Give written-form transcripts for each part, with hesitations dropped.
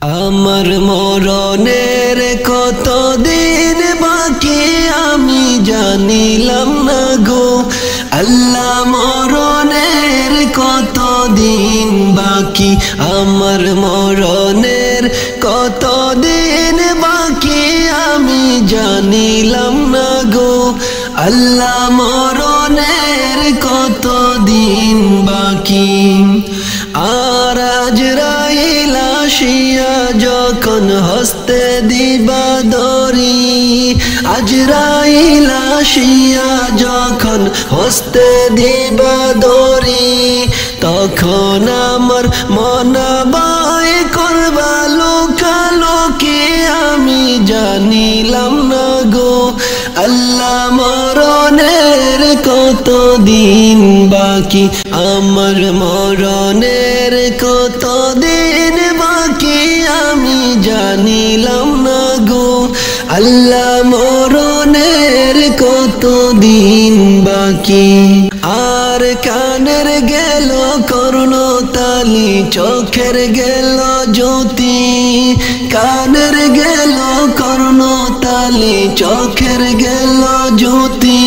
আমার মরণের কতদিন বাকি আমি জানিলাম না গো আল্লাহ মরণের কতদিন বাকি আমার মরণের কতদিন বাকি আমি জানিলাম না গো আল্লাহ মরণের কতদিন বাকি আর আজরাইল আসিয়া যখন হস্তে দিবা দড়ি আজরাইল আসিয়া যখন হস্তে দিবা দড়ি তখন আমার মনাবাই করবা লোকালোকে আমি জানিলাম না গো আল্লাহ মরণের কতদিন বাকি আমার মরণের কতদিন বাকি আমি জানিলাম না গো আল্লাহ মরণের কতদিন বাকি আর কানের গেল কর্ণতালি চোখের গেল জ্যোতি কানের গেল কর্ণতালি চোখের গেল জ্যোতি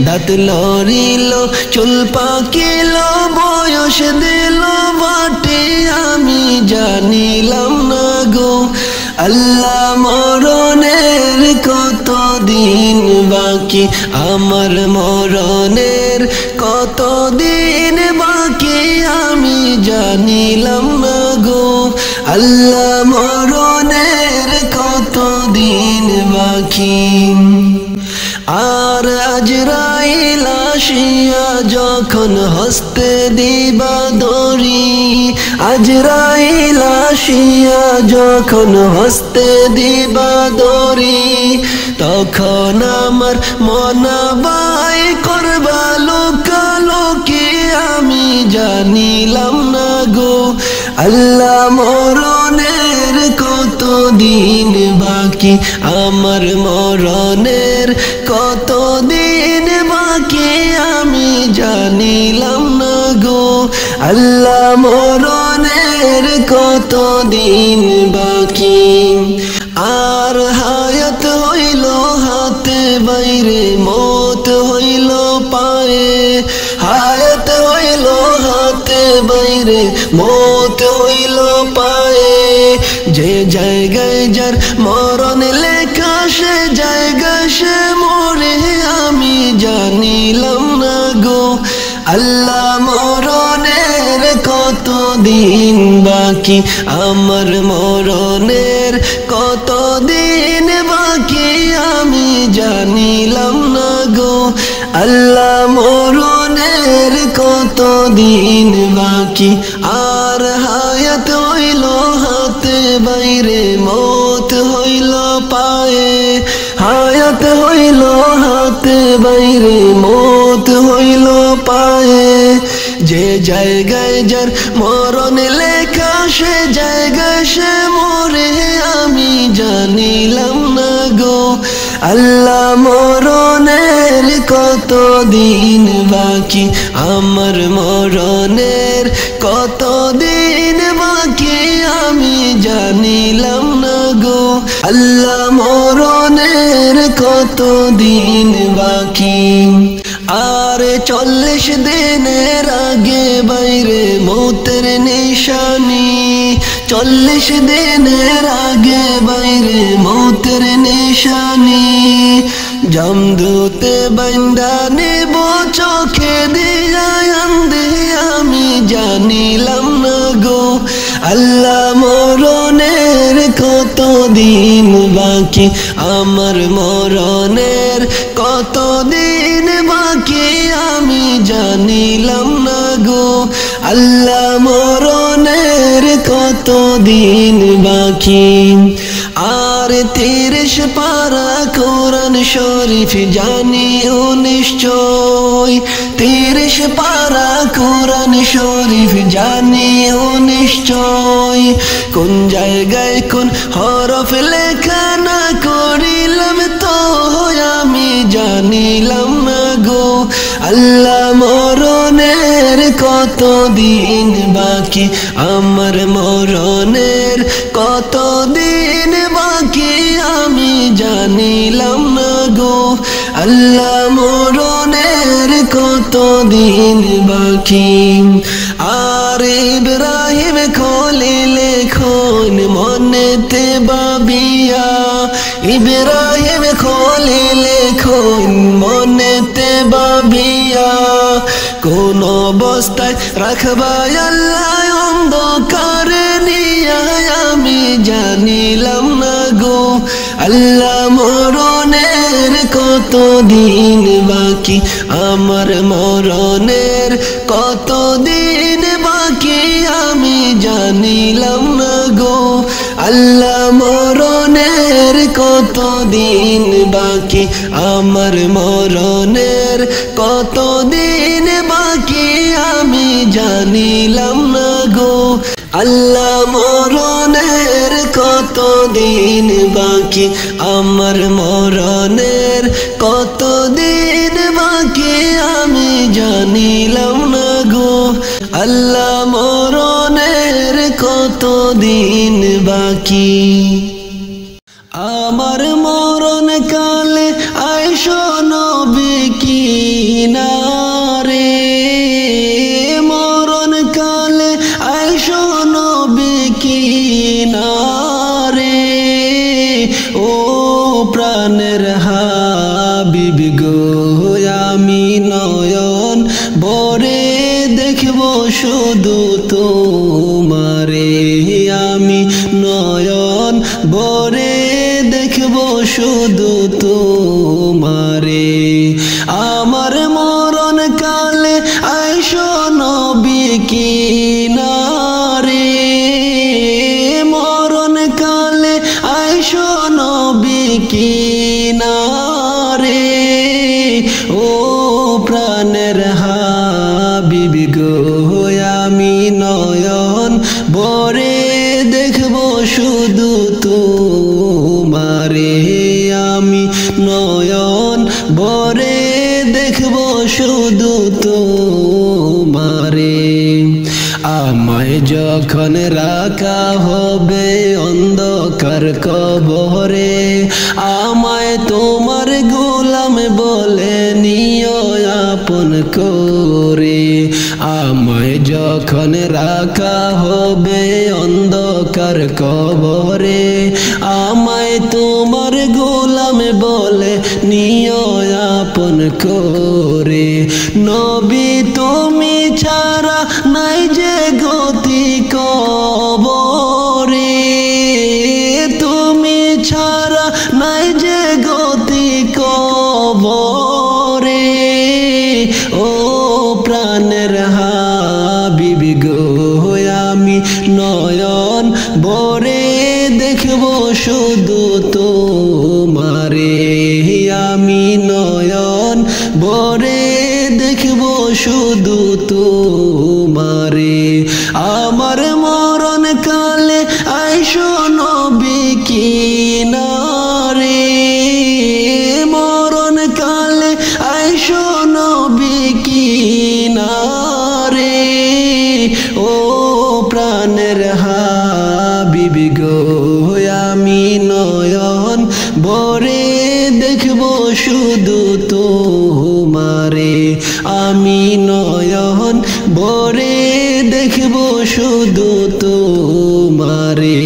দাঁত লড়িল চুল পাকিল বয়স দিল বাটে আমি জানিলাম না গো আল্লাহ মরণের কতদিন বাকি আমার মরণের কতদিন বাকি আমি জানিলাম না গো আল্লাহ মরণের কতদিন বাকি আর আজরাইল আসিয়া যখন হস্তে দিবা দড়ি আজরাইল আসিয়া যখন হস্তে দিবা দড়ি তখন আমার মনাবাই করবা লোকালোকে আমি জানিলাম না গো আল্লাহ মরণের কতদিন বাকি আমার মরণের কতদিন বাকি আমি জানিলাম না গো আল্লাহ মরণের কতদিন বাকি আর হায়াত হইল হাতে বাইরে মত হইল পায়ে হায়াত হইল হাতে বাইরে মত হইল পায়ে যে জায়গায় যার মরণ লেখা সে জায়গায় সে মরে আমি জানিলাম না গো আল্লাহ মরণের কতদিন বাকি আমার মরণের কতদিন বাকি আমি জানিলাম না গো আল্লাহ মরণের কতদিন বাকি আর হায়াত হইল হাতে বাইরে মত হইল পায়ে হায়াত হইল হাতে বাইরে মত হইল পায়ে যে জায়গায় যার মরণ লেখা সে জায়গায় সে মরে আমি জানিলাম না গো আল্লাহ মরণের কতদিন বাকি আমার মরণের কতদিন বাকি আমি জানিলাম না গো আল্লাহ মরণের কতদিন বাকি আর 40 দিনের আগে বাইরে মৌতের নিশানি 40 দিনের আগে বাইরে মৌতের নিশানি জামদুতে বান্দা নেব চোখে দিয়া আন্ধে আমি জানিলাম না গো আল্লাহ মরণের কতদিন বাকি আমার মরণের কতদিন বাকি আমি জানিলাম না গো আল্লাহ মরণের কতদিন বাকি আর 30 পারা কোরআন শরীফ জানিও নিশ্চয় 30 পারা কোরআন শরীফ জানিও নিশ্চয় কোন জায়গায় কোন হরফ লেখা না করিলাম তো আমি জানিলাম না গো আল্লাহ মরণের কতদিন বাকি আমার মরণের আল্লাহ মরণের কত দিন বাকি আর ইব্রাহিম খলিল খন মনেতে ভাবিয়া ইব্রাহিম খলিল খন মনেতে ভাবিয়া কোন অবস্থায় রাখবা আল্লাহ অন্ধকারে নিয়া আমি জানিলাম না গো আল্লাহ মরণের কত দিন বাকি আমার মরণের কত দিন বাকি আমি জানিলাম না গো আল্লাহ মরণের কত দিন বাকি আমার মরণের কত দিন বাকি আমি জানিলাম না গো আল্লাহ মরণের কত দিন বাকি আমার মরণের কত দিন বাকি আমি জানিলাম না গো আল্লাহ মরণের কত দিন বাকি আমার মরণ কালে আইসো নবী কিনারে মরণ কালে আইসো নবী কিনারে ও প্রাণের হাবিব গো আমি নয়ন ভরে দেখব শুধু তোমারে আমি নয়ন ভরে দেখব শুধু তোমারে আমার মরণ কালে আইসো নবী কিনারে মরণ কালে আইসো নবী কিনারে ও প্রাণের হাবিব গো আমি নয়ন ভরে দেখব শুধু তোমারে আমি নয়ন ভরে দেখব শুধু তোমারে আমায় যখন রাখা হবে অন্ধকার কবরে আমায় তোমার গোলাম বলে নিও আপন করে আমায় যখন রাখা হবে অন্ধকার কবরে আমায় তোমার গোলাম বলে নিও আপন করে নবী তুমি ছাড়া নাই যে গতি কবরে তুমি ছাড়া নাই যে গতি কবরে ও প্রাণের হাবিব গো আমি নয়ন ভরে দেখব শুধু তোমারে আমি নয়ন ভরে দেখব শুধু তোমারে আমার মরণ কালে আইসো নবী কিনারে মরণ কালে আইসো নবী কিনারে ও প্রাণের হাবিব গো আমি নয়ন ভরে দেখব শুধু তোমারে আমি নয়ন ভরে দেখব শুধু তোমারে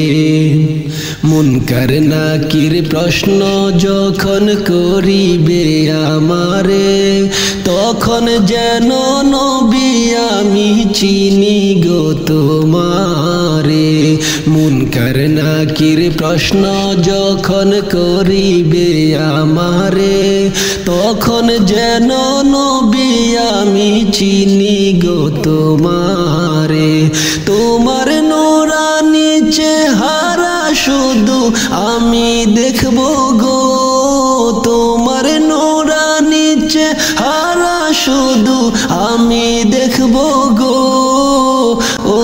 মুনকার নাকির প্রশ্ন যখন করিবে আমারে তখন যেন নবী আমি চিনি গো তোমারে মুনকার নাকির প্রশ্ন যখন করিবে আমারে তখন যেন নবী আমি চিনি গো তোমারে তোমার নুরানি চেহারা শুধু আমি দেখব গো তোমার নুরানি চেহারা শুধু আমি দেখব গো ও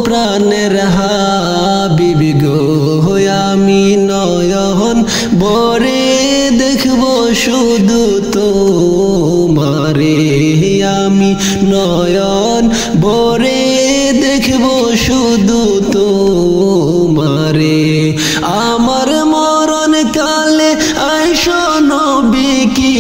প্রাণের হাবিব গো আমি নয়ন ভরে দেখব শুধু তোমারে আমি নয়ন ভরে দেখব শুধু তোমারে আমার মরণ কালে আইসো নবী কি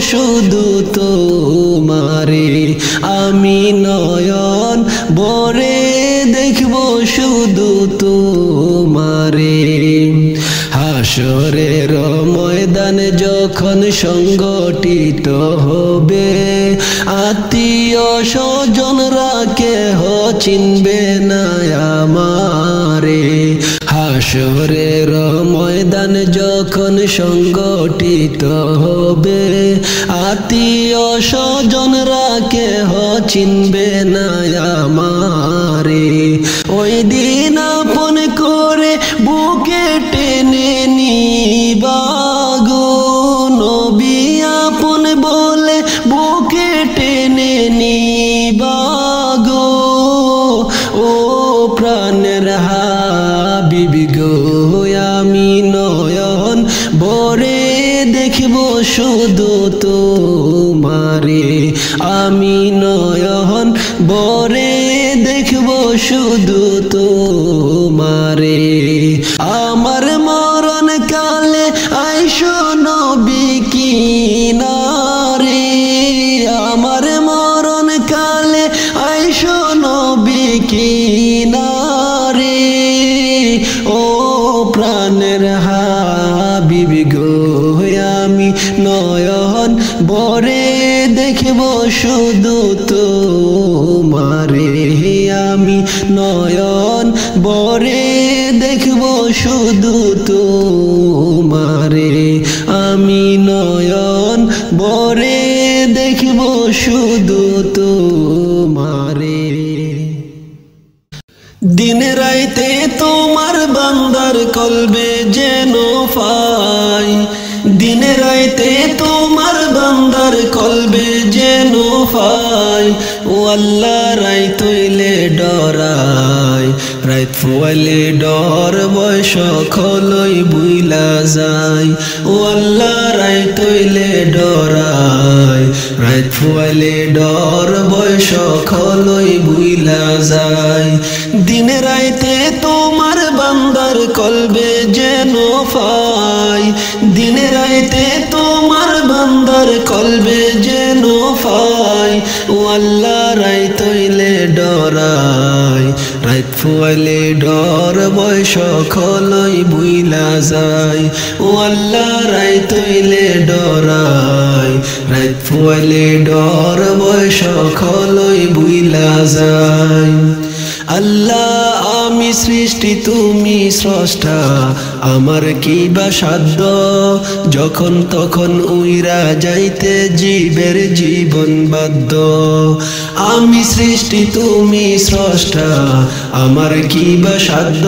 শুধু তোমারে আমি নয়ন ভরে দেখব শুধু তোমারে হাসরের ময়দান যখন সংগঠিত হবে আত্মীয় স্বজনরা কেহ চিনবে না আমারে হাসরের ময়দান যখন সংগঠিত হবে আত্মীয় স্বজনরা কেহ চিনবে না আমারে ওই দিন আপন করে বুকে টেনে নিবা গো নবী আপন বলে বুকে টেনে নিবা গো ও প্রাণের হাবিবি গো আমি নয়ন ভরে দেখব শুধু তোমারে আমি নয়ন ভরে দেখব শুধু তোমারে আমার মরণ কালে আইসো নবী কিনারে আমার মরণ কালে আইসো নবী কিনারে ও প্রাণের হাবিবি গো আমি নয়ন ভরে দেখব শুধু তোমারে আমি নয়ন ভরে দেখব শুধু তোমারে আমি নয়ন ভরে দেখব শুধু তোমারে দিন রাইতে তোমার বান্দার কলবে যেন পাই দিন রাইতে তোমার বান্দার কলবে যেন পাই ও আল্লাহ রাই তৈলে ডরাই রাত ফুয়ালে ডর বয়স খলই বুইলা যায় ও আল্লাহ রাই তৈলে ডরাই রাত ফুয়ালে ডর বয়স খলই বুইলা যায় দিন রাইতে তোমার বান্দার কলবে যেন পাই দিন রাইতে তোমার বান্দার কলবে যেন পাই ও আল্লাহ রাই তৈলে ডরাই রাত ফুয়ালে ডর বয়স খলই বুইলা যায় ও আল্লাহ রাই তৈলে ডরাই রাত ফুয়ালে ডর বয়স খলই বুইলা যায় আল্লাহ আমি সৃষ্টি তুমি স্রষ্টা আমার কি বা সাধ্য যখন তখন উইরা যাইতে জীবের জীবন বাধ্য আমি সৃষ্টি তুমি স্রষ্টা আমার কি বা সাধ্য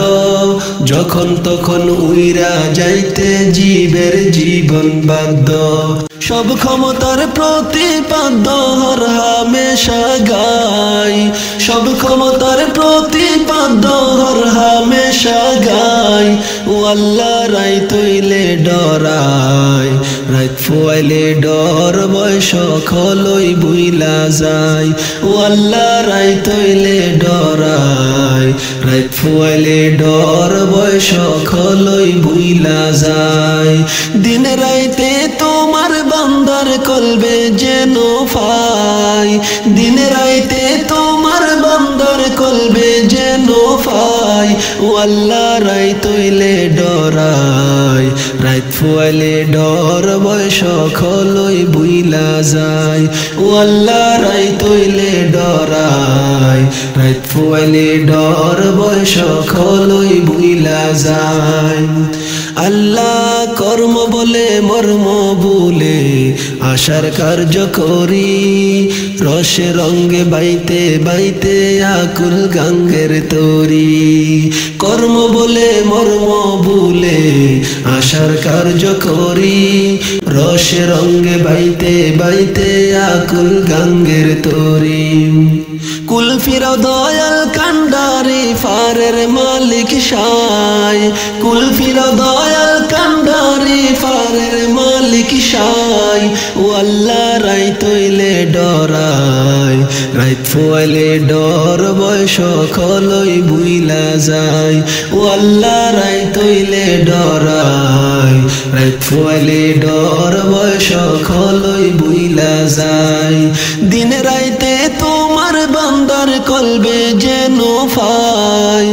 যখন তখন উইরা যাইতে জীবের জীবন বাধ্য সব ক্ষমতার প্রতিপাদ্য হর হামেশা গাই সব ক্ষমতার প্রতিপাদ্য হর হামেশা গাই ও আল্লাহ রাই তৈলে ডরাই রাত ফুয়াইলে ডর বয়স খলই বুইলা যায় ও আল্লাহ রাই তৈলে ডরাই রাত ফুয়াইলে ডর বয়স খলই বুইলা যায় দিন রাইতে তোমার বান্দার কলবে যেন পাই দিন রাইতে তোমার বান্দার কলবে যেন পাই ও আল্লাহ রাই তৈলে ডরাই রাত ফুয়াইলে ডর বয়স খলই বুইলা যায় ও আল্লাহ রাই তৈলে ডরাই রাত ফুয়াইলে ডর বয়স খলই বুইলা যায় আল্লাহ কর্ম বলে মর্ম বলে আশার কার্য করি রসে রঙ্গে বাইতে বাইতে আকুল গাঙ্গের তরি কর্ম বলে মর্ম বলে আশার কার্য করি রসে রঙ্গে বাইতে বাইতে আকুল গাঙ্গের তরি কুল ফিরাও দয়াল কান্ডারি ফারের মালিক সাই কুল ফিরাও দয়াল কান্ডারি ফারের মালিক সাই ও আল্লাহ রাই তৈলে ডরাই রাত ফুয়ালে ডর বয়স খলই বুইলা যায় ও আল্লাহ রাইত হইলে ডরাই রাইত ফুয়ালে ডর বয়স খলই বুইলা যায় দিন রাইতে তোমার বান্দার কলবে যেন ফাই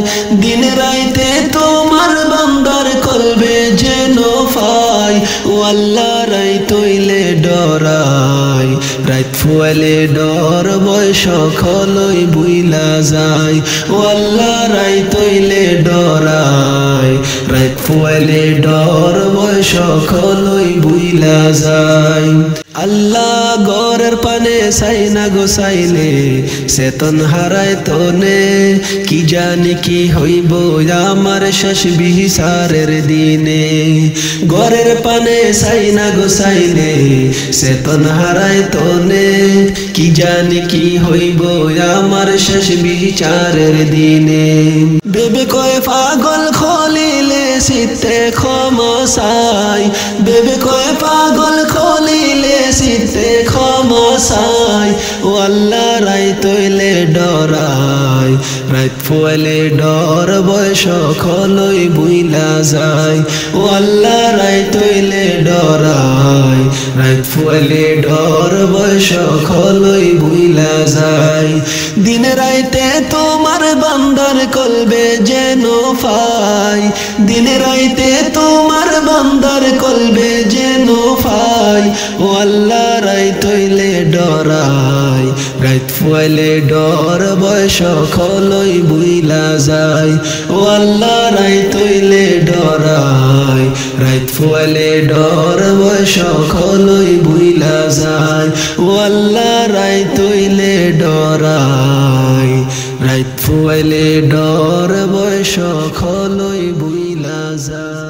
দিন রাইতে তোমার বান্দার কলবে যেন ফাই ও আল্লাহ রাইত হইলে ডরাই রাইত ফুয়ালে ডর বয়স খলই বুইলা যায় ও আল্লাহ রাইত হইলে ডরাই রাইত ফুয়ালে ডর বয়স খলই বুইলা যায় আল্লাহ গরের পানে সাইনা গোসাইলে চেতন হারায় তনে কি জানি কি হইব আমার শেষ বিচারের দিনে গরের পানে সাইনা গোসাইলে চেতন হারায় তনে কি জানি কি হইব আমার শেষ বিচারের দিনে বেবে কয় পাগল খলিলে সিতে ক্ষমসাই বেবে কয় পাগল খলিলে সিতে ক্ষমসাই ও আল্লাহ রাইত হইলে ডরাই রাইত ফুয়ালে ডর বয়স খলই বুইলা যায় ও আল্লাহ রাইত হইলে ডরাই রাইত ফুয়ালে ডর বয়স খলই বুইলা যায় দিন রাইতে তোমার বান্দার কলবে যেন ফাই দিন রাইতে তোমার বান্দার কলবে যেন ফাই ও আল্লাহ রাইত হইলে ডরাই রাইত ফুয়ালে ডর বয়স খলই বুইলা যায় ও আল্লাহ রাইত হইলে ডরাই রাইত ফুয়ালে ডর বয়স খলই বুইলা যায় ও আল্লাহ রাইত হইলে ডরাই রাইত ফুয়ালে ডর বয়স খলই বুইলা যায়।